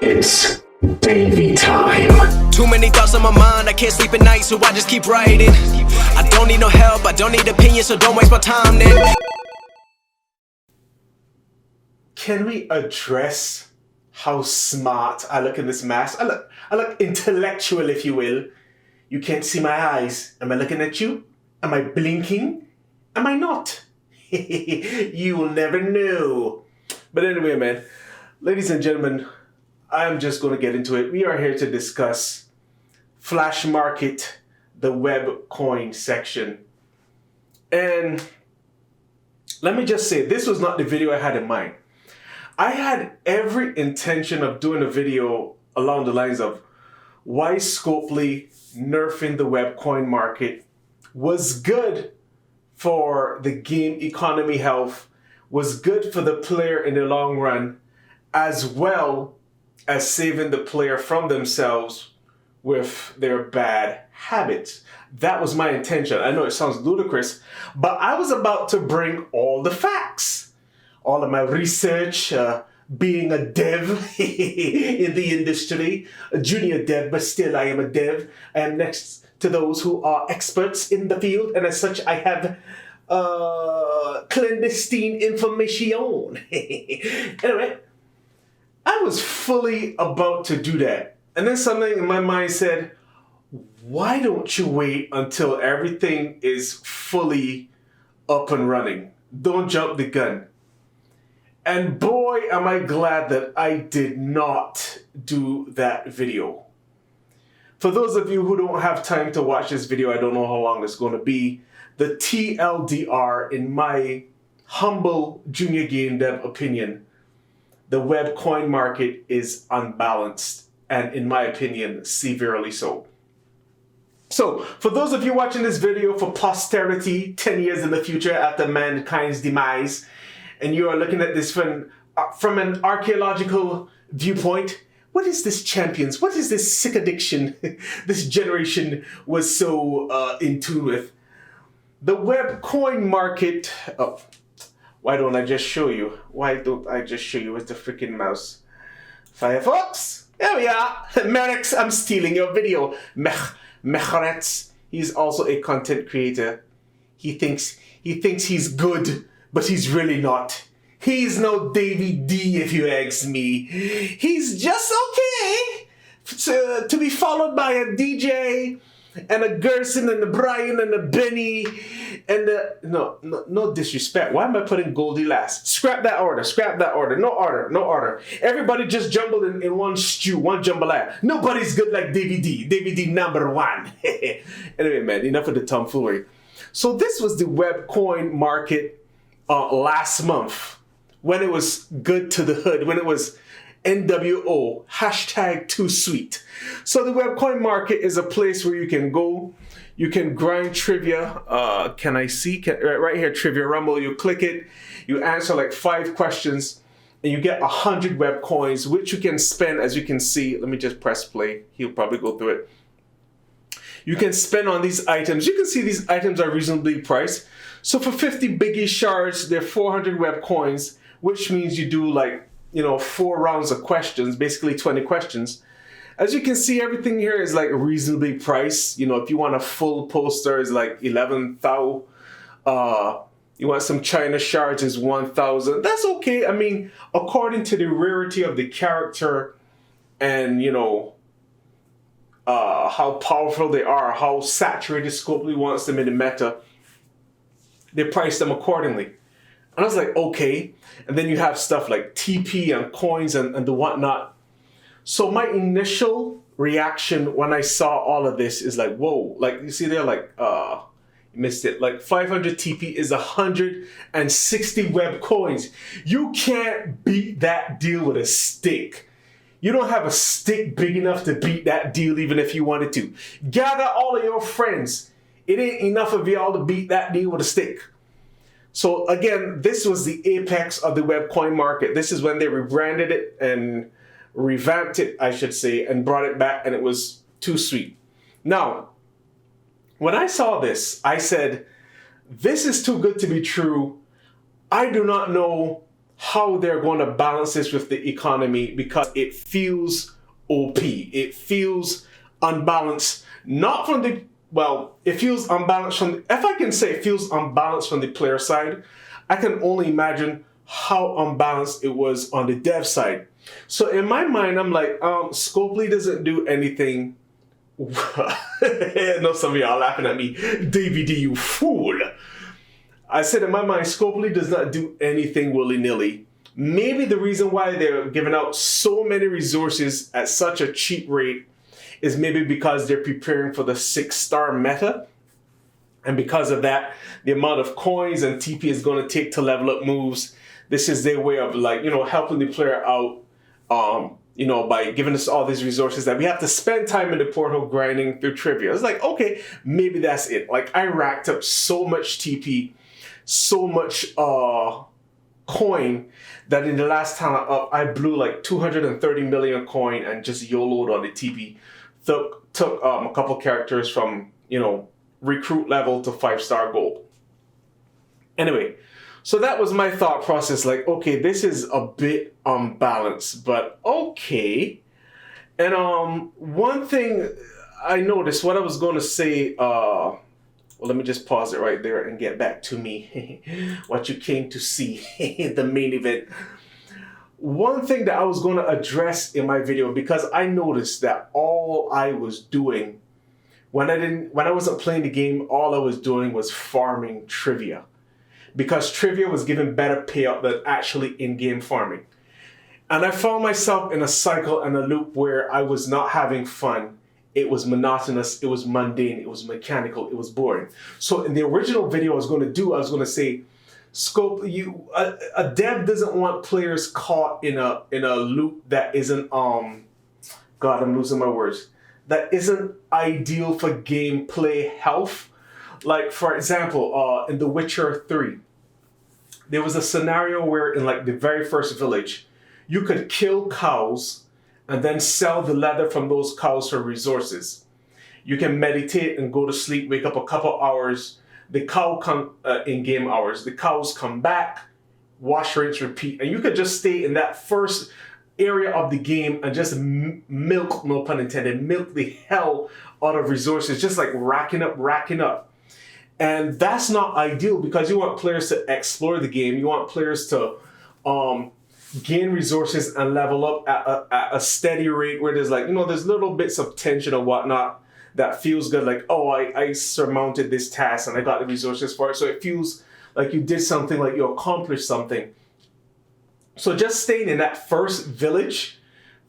It's Davey time. Too many thoughts on my mind, I can't sleep at night, so I just keep writing. I don't need no help, I don't need opinions, so don't waste my time then. Can we address how smart I look in this mask? I look intellectual, if you will. You can't see my eyes. Am I looking at you? Am I blinking? Am I not? You will never know. But anyway, man, ladies and gentlemen, I'm just going to get into it. We are here to discuss Flash Market, the web coin section. And let me just say, this was not the video I had in mind. I had every intention of doing a video along the lines of why Scopely nerfing the web coin market was good for the game economy health, was good for the player in the long run, as well as saving the player from themselves with their bad habits. That was my intention. I know it sounds ludicrous, but I was about to bring all the facts, all of my research, being a dev in the industry, a junior dev, but still I am a dev. I am next to those who are experts in the field, and as such I have clandestine information. Anyway, I was fully about to do that. And then something in my mind said, why don't you wait until everything is fully up and running? Don't jump the gun. And boy, am I glad that I did not do that video. For those of you who don't have time to watch this video, I don't know how long it's going to be. The TLDR, in my humble junior game dev opinion, the web coin market is unbalanced, and in my opinion, severely so. So, for those of you watching this video for posterity, 10 years in the future after mankind's demise, and you are looking at this from an archaeological viewpoint, what is this Champions? What is this sick addiction this generation was so in tune with? The web coin market, oh, why don't I just show you? Why don't I just show you with the freaking mouse? Firefox, there we are. Merix, I'm stealing your video. Mecharetz, he's also a content creator. He thinks he's good, but he's really not. He's no Davey D, if you ask me. He's just okay to be followed by a DJ and a Gerson and a Brian and a Benny and a, no disrespect. Why am I putting Goldie last? Scrap that order. No order. Everybody just jumbled in one stew, one jambalaya. Nobody's good like Davey D. Davey D number one. Anyway, man, enough of the tomfoolery. So this was the web coin market last month, when it was good to the hood, when it was NWO, hashtag too sweet. So the web coin market is a place where you can go, you can grind trivia. Can I see? Right here, Trivia Rumble. You click it, you answer like 5 questions, and you get 100 web coins, which you can spend, as you can see. Let me just press play. He'll probably go through it. You can spend on these items. You can see these items are reasonably priced. So for 50 biggie shards, they're 400 web coins, which means you do like, 4 rounds of questions, basically 20 questions. As you can see, everything here is like reasonably priced. If you want a full poster, it's like 11,000. You want some China shards, is 1,000. That's okay. I mean, according to the rarity of the character and, how powerful they are, how saturated Scopely wants them in the meta, they price them accordingly. And I was like, okay. And then you have stuff like TP and coins and the whatnot. So my initial reaction when I saw all of this is like, whoa. Like, you see there, like, you missed it. Like, 500 TP is 160 web coins. You can't beat that deal with a stick. You don't have a stick big enough to beat that deal even if you wanted to. Gather all of your friends. It ain't enough of y'all to beat that deal with a stick. So again, this was the apex of the web coin market. This is when they rebranded it and revamped it, I should say, and brought it back, and it was too sweet. Now, when I saw this, I said, this is too good to be true. I do not know how they're going to balance this with the economy, because it feels OP. It feels unbalanced, not from the, well, it feels unbalanced from, if I can say it feels unbalanced from the player side, I can only imagine how unbalanced it was on the dev side. So in my mind, I'm like, Scopely doesn't do anything. I know some of y'all laughing at me. Davey, you fool. I said in my mind, Scopely does not do anything willy-nilly. Maybe the reason why they're giving out so many resources at such a cheap rate is maybe because they're preparing for the 6-star meta. And because of that, the amount of coins and TP is going to take to level up moves, this is their way of, like, you know, helping the player out, you know, by giving us all these resources that we have to spend time in the portal grinding through trivia. It's like, okay, maybe that's it. Like, I racked up so much TP, so much coin, that in the last time I blew like 230 million coin and just YOLO'd on the TP. Took a couple characters from, you know, recruit level to 5-star gold. Anyway, so that was my thought process. Like, okay, this is a bit unbalanced, but okay. And one thing I noticed, what I was going to say, well, let me just pause it right there and get back to me. What you came to see, the main event. One thing that I was going to address in my video, because I noticed that all I was doing when I wasn't playing the game, all I was doing was farming trivia, because trivia was giving better payout than actually in-game farming. And I found myself in a cycle and a loop where I was not having fun. It was monotonous, it was mundane, it was mechanical, it was boring. So in the original video I was going to say, Scope, a dev doesn't want players caught in a loop that isn't God, I'm losing my words. That isn't ideal for gameplay health. Like, for example, in The Witcher 3, there was a scenario where in like the very first village, you could kill cows and then sell the leather from those cows for resources. You can meditate and go to sleep, wake up a couple hours. The cow come in-game hours. The cows come back, wash, rinse, repeat. And you could just stay in that first area of the game and just milk, no pun intended, milk the hell out of resources, just like racking up. And that's not ideal, because you want players to explore the game. You want players to gain resources and level up at a steady rate where there's like, you know, there's little bits of tension or whatnot that feels good. Like, oh, I surmounted this task and I got the resources for it. So it feels like you did something, like you accomplished something. So just staying in that first village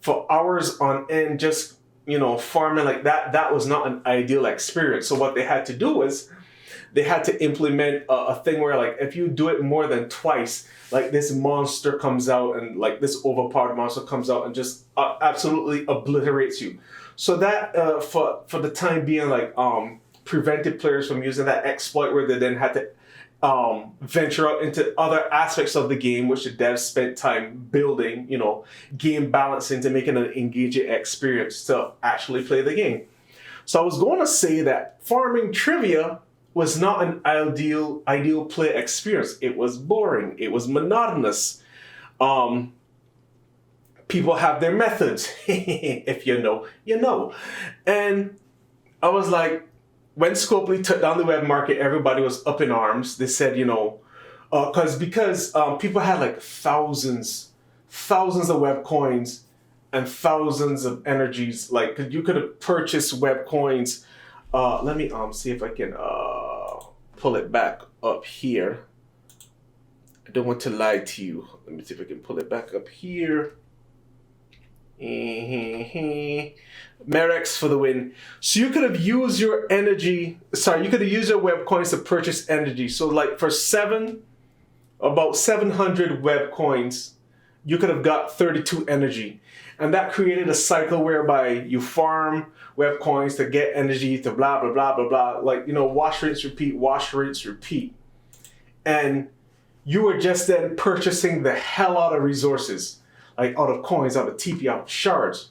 for hours on end, just, you know, farming like that, that was not an ideal experience. So what they had to do was they had to implement a thing where, like, if you do it more than twice, like this monster comes out and like this overpowered monster comes out and just absolutely obliterates you. So that for the time being, like, prevented players from using that exploit where they then had to venture out into other aspects of the game, which the devs spent time building, you know, game balancing to make it an engaging experience to actually play the game. So I was going to say that farming trivia was not an ideal play experience. It was boring. It was monotonous. People have their methods. If you know, you know. And I was like, when Scopely took down the web market, everybody was up in arms. They said, you know, because people had like thousands of web coins and thousands of energies. Like, you could have purchased web coins. Let me see if I can pull it back up here. I don't want to lie to you. Let me see if I can pull it back up here. Merex for the win. So you could have used your energy. Sorry, you could have used your web coins to purchase energy. So like for about 700 web coins, you could have got 32 energy. And that created a cycle whereby you farm web coins to get energy to blah, blah, blah, blah, blah. Like, you know, wash, rinse, repeat, wash, rinse, repeat. And you were just then purchasing the hell out of resources, like out of coins, out of TP, out of shards,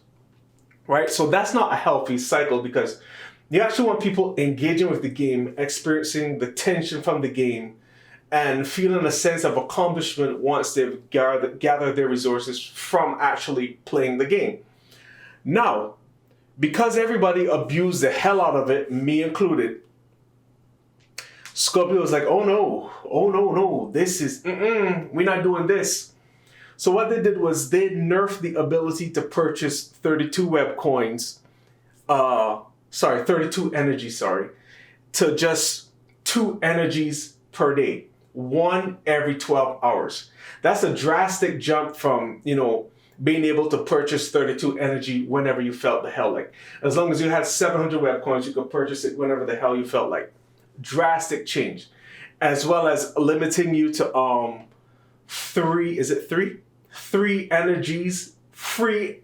right? So that's not a healthy cycle, because you actually want people engaging with the game, experiencing the tension from the game, and feeling a sense of accomplishment once they've gathered their resources from actually playing the game. Now, because everybody abused the hell out of it, me included, Scorpio was like, oh no, this is, we're not doing this. So what they did was they nerfed the ability to purchase 32 web coins, 32 energy, to just 2 energies per day, 1 every 12 hours. That's a drastic jump from, being able to purchase 32 energy whenever you felt the hell like. As long as you had 700 web coins, you could purchase it whenever the hell you felt like. Drastic change. As well as limiting you to 3 energies, three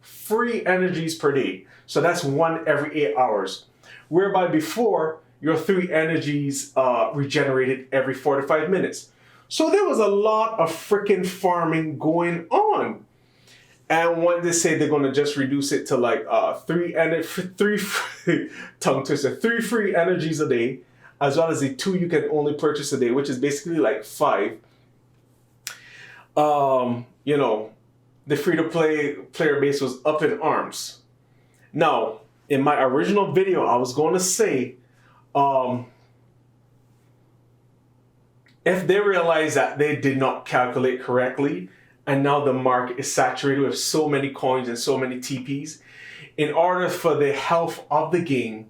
free energies per day. So that's 1 every 8 hours. Whereby before, your 3 energies regenerated every 45 minutes. So there was a lot of freaking farming going on. And when they say they're going to just reduce it to like 3 free energies a day, as well as the 2 you can only purchase a day, which is basically like 5. The free-to-play player base was up in arms. Now, in my original video, I was going to say, if they realize that they did not calculate correctly, and now the market is saturated with so many coins and so many TPs, in order for the health of the game,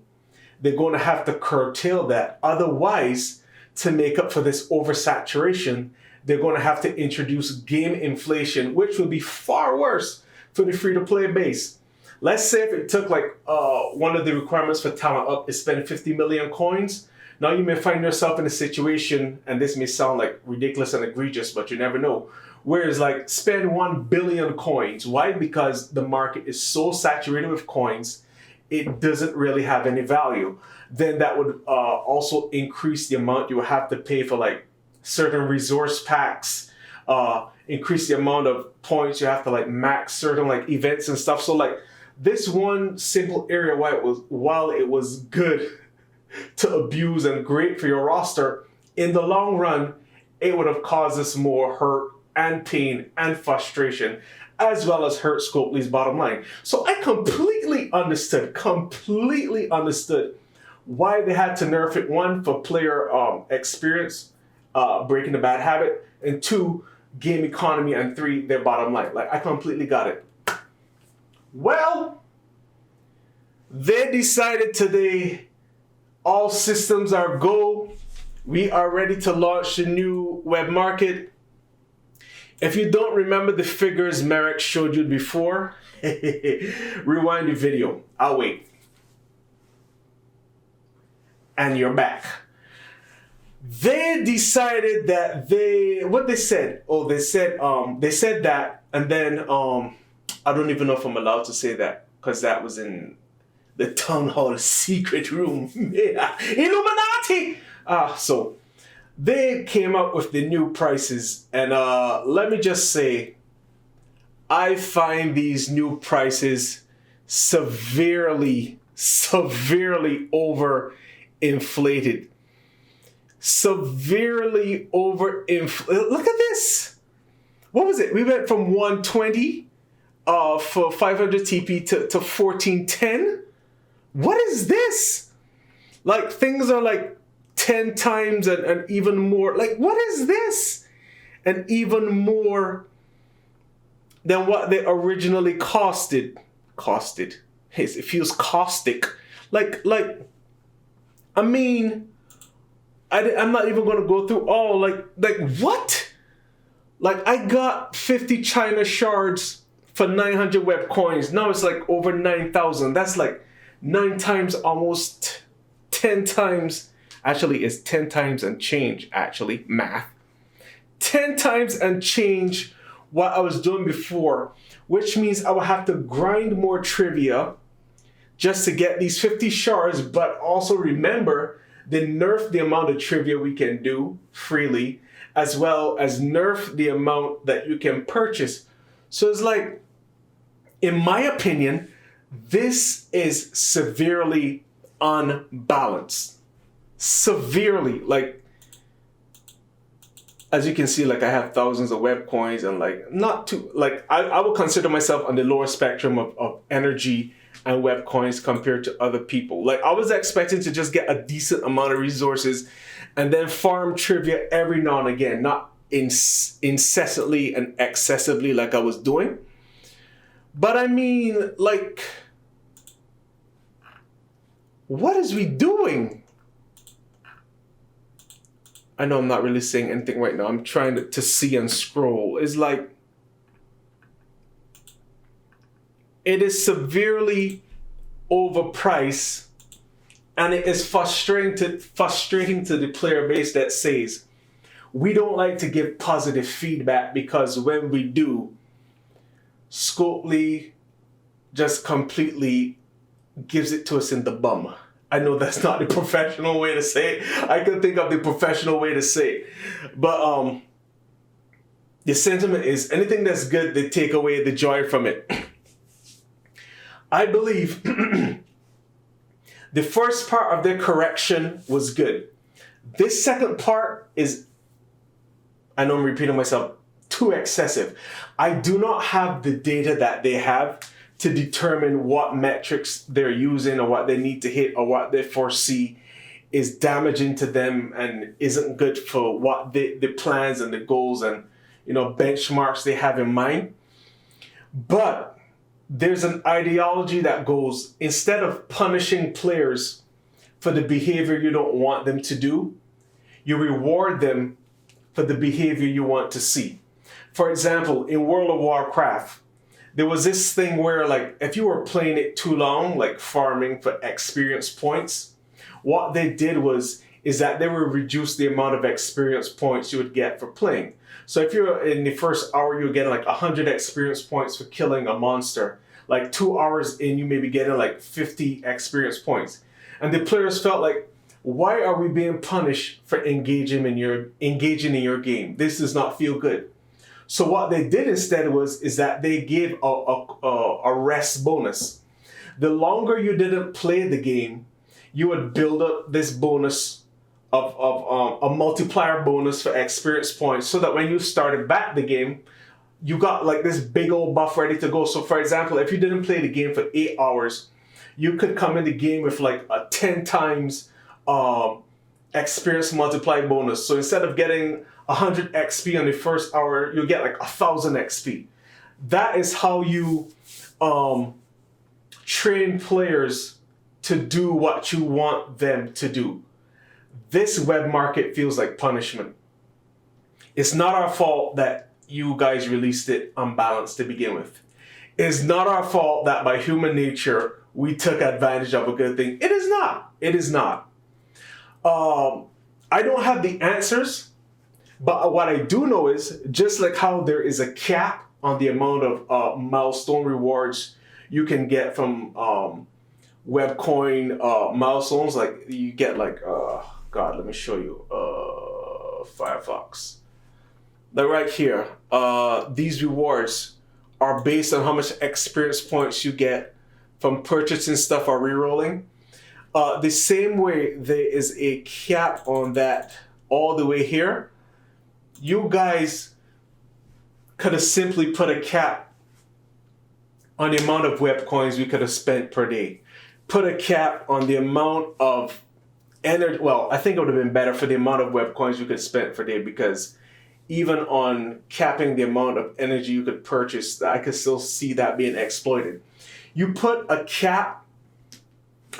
they're going to have to curtail that. Otherwise, to make up for this oversaturation, they're going to have to introduce game inflation, which would be far worse for the free-to-play base. Let's say if it took like one of the requirements for talent up is spend 50 million coins. Now you may find yourself in a situation, and this may sound like ridiculous and egregious, but you never know, where it's like spend 1 billion coins. Why? Because the market is so saturated with coins, it doesn't really have any value. Then that would also increase the amount you would have to pay for like certain resource packs, increase the amount of points you have to like max certain like events and stuff. So like this one simple area, while it was good to abuse and great for your roster, in the long run, it would have caused us more hurt and pain and frustration, as well as hurt Scopely's bottom line. So I completely understood why they had to nerf it. 1, for player experience, breaking the bad habit, and 2, game economy, and 3, their bottom line. Like, I completely got it. Well, they decided today, all systems are go. We are ready to launch the new web market. If you don't remember the figures Merrick showed you before, rewind the video. I'll wait. And you're back. They decided that they said that, and then I don't even know if I'm allowed to say that, because that was in the town hall secret room. Yeah. Illuminati! So they came up with the new prices, and let me just say, I find these new prices severely overinflated. Look at this. What was it? We went from 120 for 500 TP to 1410. What is this? Like, things are like 10 times and even more. Like, what is this? And even more than what they originally costed. It feels caustic. I mean, I'm not even going to go through all, like what? Like, I got 50 China shards for 900 web coins. Now it's like over 9,000. That's like 9 times, almost 10 times. Actually, it's 10 times and change, actually, math. 10 times and change what I was doing before, which means I would have to grind more trivia just to get these 50 shards, but also remember, they nerf the amount of trivia we can do freely, as well as nerf the amount that you can purchase. So it's like, in my opinion, this is severely unbalanced. Severely. Like, as you can see, like I have thousands of web coins and like not too, like I would consider myself on the lower spectrum of energy and web coins compared to other people. Like I was expecting to just get a decent amount of resources and then farm trivia every now and again, not incessantly and excessively like I was doing. But I mean, like, what is we doing? I know I'm not really saying anything right now. I'm trying to see and scroll. It's like, it is severely overpriced, and it is frustrating to the player base that says, we don't like to give positive feedback because when we do, Scopely just completely gives it to us in the bum. I know that's not the professional way to say it. I can think of the professional way to say it. But the sentiment is anything that's good, they take away the joy from it. I believe the first part of their correction was good. This second part is, I know I'm repeating myself, too excessive. I do not have the data that they have to determine what metrics they're using or what they need to hit or what they foresee is damaging to them and isn't good for what the plans and the goals and benchmarks they have in mind. But there's an ideology that goes, instead of punishing players for the behavior you don't want them to do, you reward them for the behavior you want to see. For example, in World of Warcraft, there was this thing where, like, if you were playing it too long, like farming for experience points, what they did is that they would reduce the amount of experience points you would get for playing. So if you're in the first hour, you're getting like 100 experience points for killing a monster. Like 2 hours in, you may be getting like 50 experience points. And the players felt like, why are we being punished for engaging in your game? This does not feel good. So what they did instead is that they gave a rest bonus. The longer you didn't play the game, you would build up this bonus of a multiplier bonus for experience points, so that when you started back the game, you got like this big old buff ready to go. So for example, if you didn't play the game for 8 hours, you could come in the game with like a 10 times experience multiply bonus. So instead of getting 100 XP on the first hour, you'll get like 1,000 XP. That is how you train players to do what you want them to do. This web market feels like punishment. It's not our fault that you guys released it unbalanced to begin with. It's not our fault that by human nature we took advantage of a good thing. It is not. It is not. I don't have the answers, but what I do know is, just like how there is a cap on the amount of milestone rewards you can get from webcoin milestones, like you get like God, let me show you Firefox. Like right here, these rewards are based on how much experience points you get from purchasing stuff or rerolling. The same way there is a cap on that all the way here. You guys could have simply put a cap on the amount of web coins we could have spent per day. Put a cap on the amount of energy. Well, I think it would have been better for the amount of web coins you could spend per day, because even on capping the amount of energy you could purchase, I could still see that being exploited. You put a cap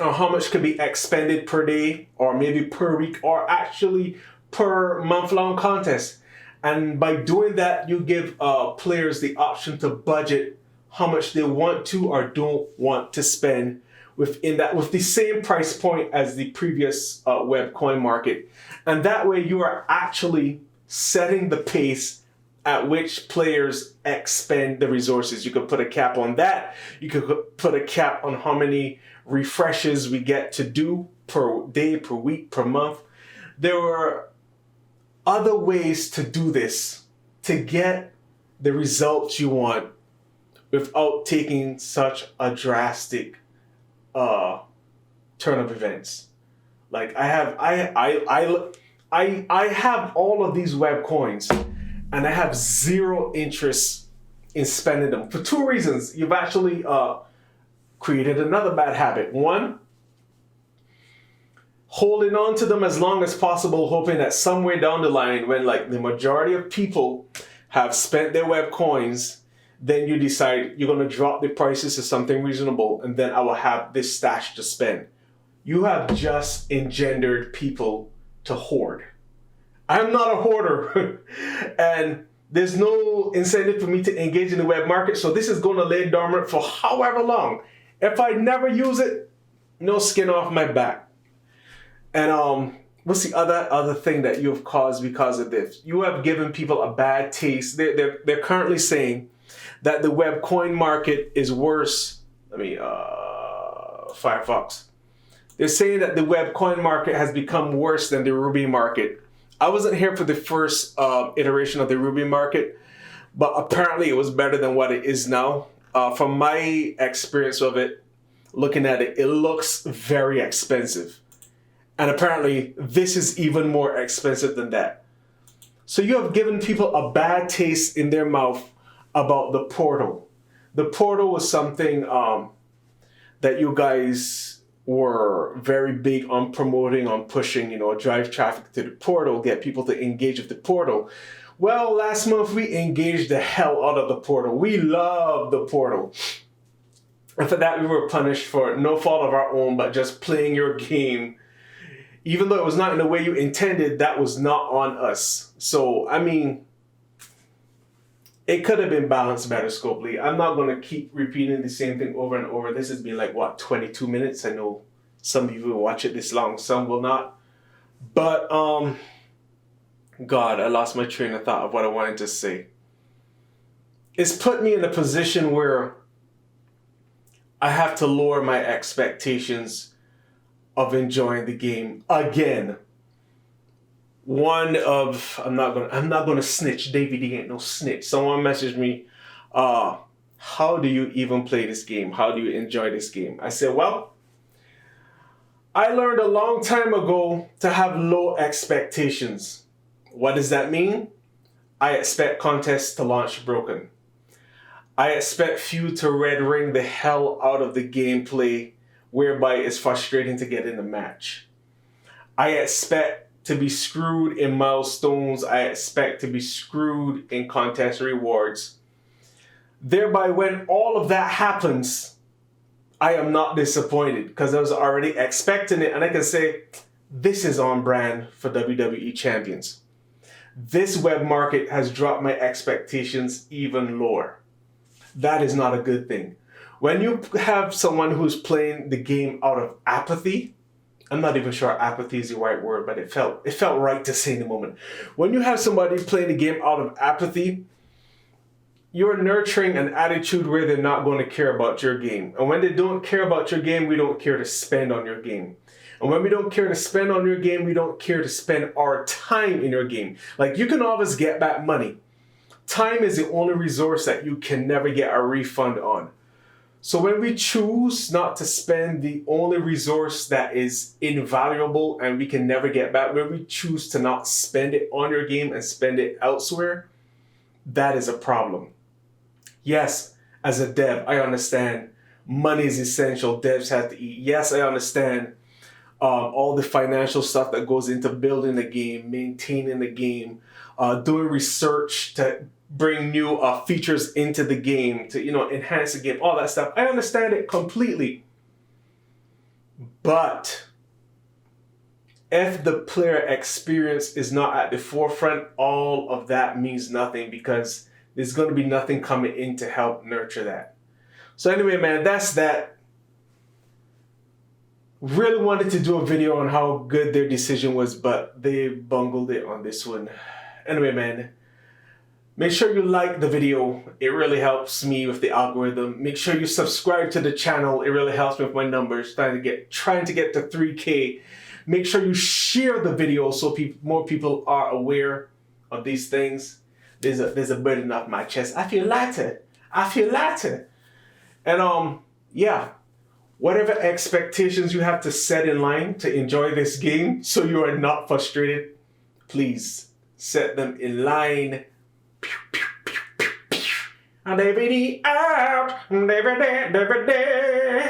on how much could be expended per day, or maybe per week, or actually per month-long contest. And by doing that, you give players the option to budget how much they want to or don't want to spend within that, with the same price point as the previous web coin market. And that way you are actually setting the pace at which players expend the resources. You could put a cap on that. You could put a cap on how many refreshes we get to do per day, per week, per month. There were other ways to do this to get the results you want without taking such a drastic turn of events. Like I I have all of these web coins and I have zero interest in spending them for two reasons. You've actually created another bad habit. One, holding on to them as long as possible, hoping that somewhere down the line, when like the majority of people have spent their web coins, then you decide you're going to drop the prices to something reasonable, and then I will have this stash to spend. You have just engendered people to hoard. I'm not a hoarder, and there's no incentive for me to engage in the web market, so this is going to lay dormant for however long. If I never use it, no skin off my back. And what's the other thing that you've caused because of this? You have given people a bad taste. They're currently saying that the web coin market is worse. Firefox. They're saying that the web coin market has become worse than the Ruby market. I wasn't here for the first iteration of the Ruby market, but apparently it was better than what it is now. From my experience of it, looking at it, it looks very expensive. And apparently this is even more expensive than that. So you have given people a bad taste in their mouth about the portal. The portal was something that you guys were very big on promoting, on pushing, drive traffic to the portal, get people to engage with the portal. Well, last month we engaged the hell out of the portal. We love the portal. And for that we were punished for no fault of our own, but just playing your game. Even though it was not in the way you intended, that was not on us. So, it could have been balanced better, Scopely. I'm not going to keep repeating the same thing over and over. This has been 22 minutes? I know some people will watch it this long, some will not. But, God, I lost my train of thought of what I wanted to say. It's put me in a position where I have to lower my expectations of enjoying the game again. I'm not gonna snitch. Davey ain't no snitch. Someone messaged me, how do you even play this game? How do you enjoy this game? I said, well, I learned a long time ago to have low expectations. What does that mean? I expect contests to launch broken. I expect few to red ring the hell out of the gameplay, whereby it's frustrating to get in the match. I expect to be screwed in milestones. I expect to be screwed in contest rewards. Thereby, when all of that happens, I am not disappointed because I was already expecting it, and I can say, this is on brand for WWE Champions. This web market has dropped my expectations even lower. That is not a good thing. When you have someone who's playing the game out of apathy, I'm not even sure apathy is the right word, but it felt right to say in the moment. When you have somebody playing the game out of apathy, you're nurturing an attitude where they're not going to care about your game. And when they don't care about your game, we don't care to spend on your game. And when we don't care to spend on your game, we don't care to spend our time in your game. Like, you can always get back money. Time is the only resource that you can never get a refund on. So when we choose not to spend the only resource that is invaluable and we can never get back, when we choose to not spend it on your game and spend it elsewhere, that is a problem. Yes, as a dev, I understand money is essential. Devs have to eat. Yes, I understand all the financial stuff that goes into building the game, maintaining the game, doing research to bring new features into the game, to enhance the game, all that stuff. I understand it completely. But if the player experience is not at the forefront, all of that means nothing, because there's going to be nothing coming in to help nurture that. So anyway, man, that's that. Really wanted to do a video on how good their decision was, but they bungled it on this one. Anyway, man, make sure you like the video. It really helps me with the algorithm. Make sure you subscribe to the channel. It really helps me with my numbers, trying to get to 3K. Make sure you share the video so more people are aware of these things. There's a burden off my chest. I feel lighter. And yeah, whatever expectations you have to set in line to enjoy this game so you are not frustrated, please set them in line. Davey out, Davey.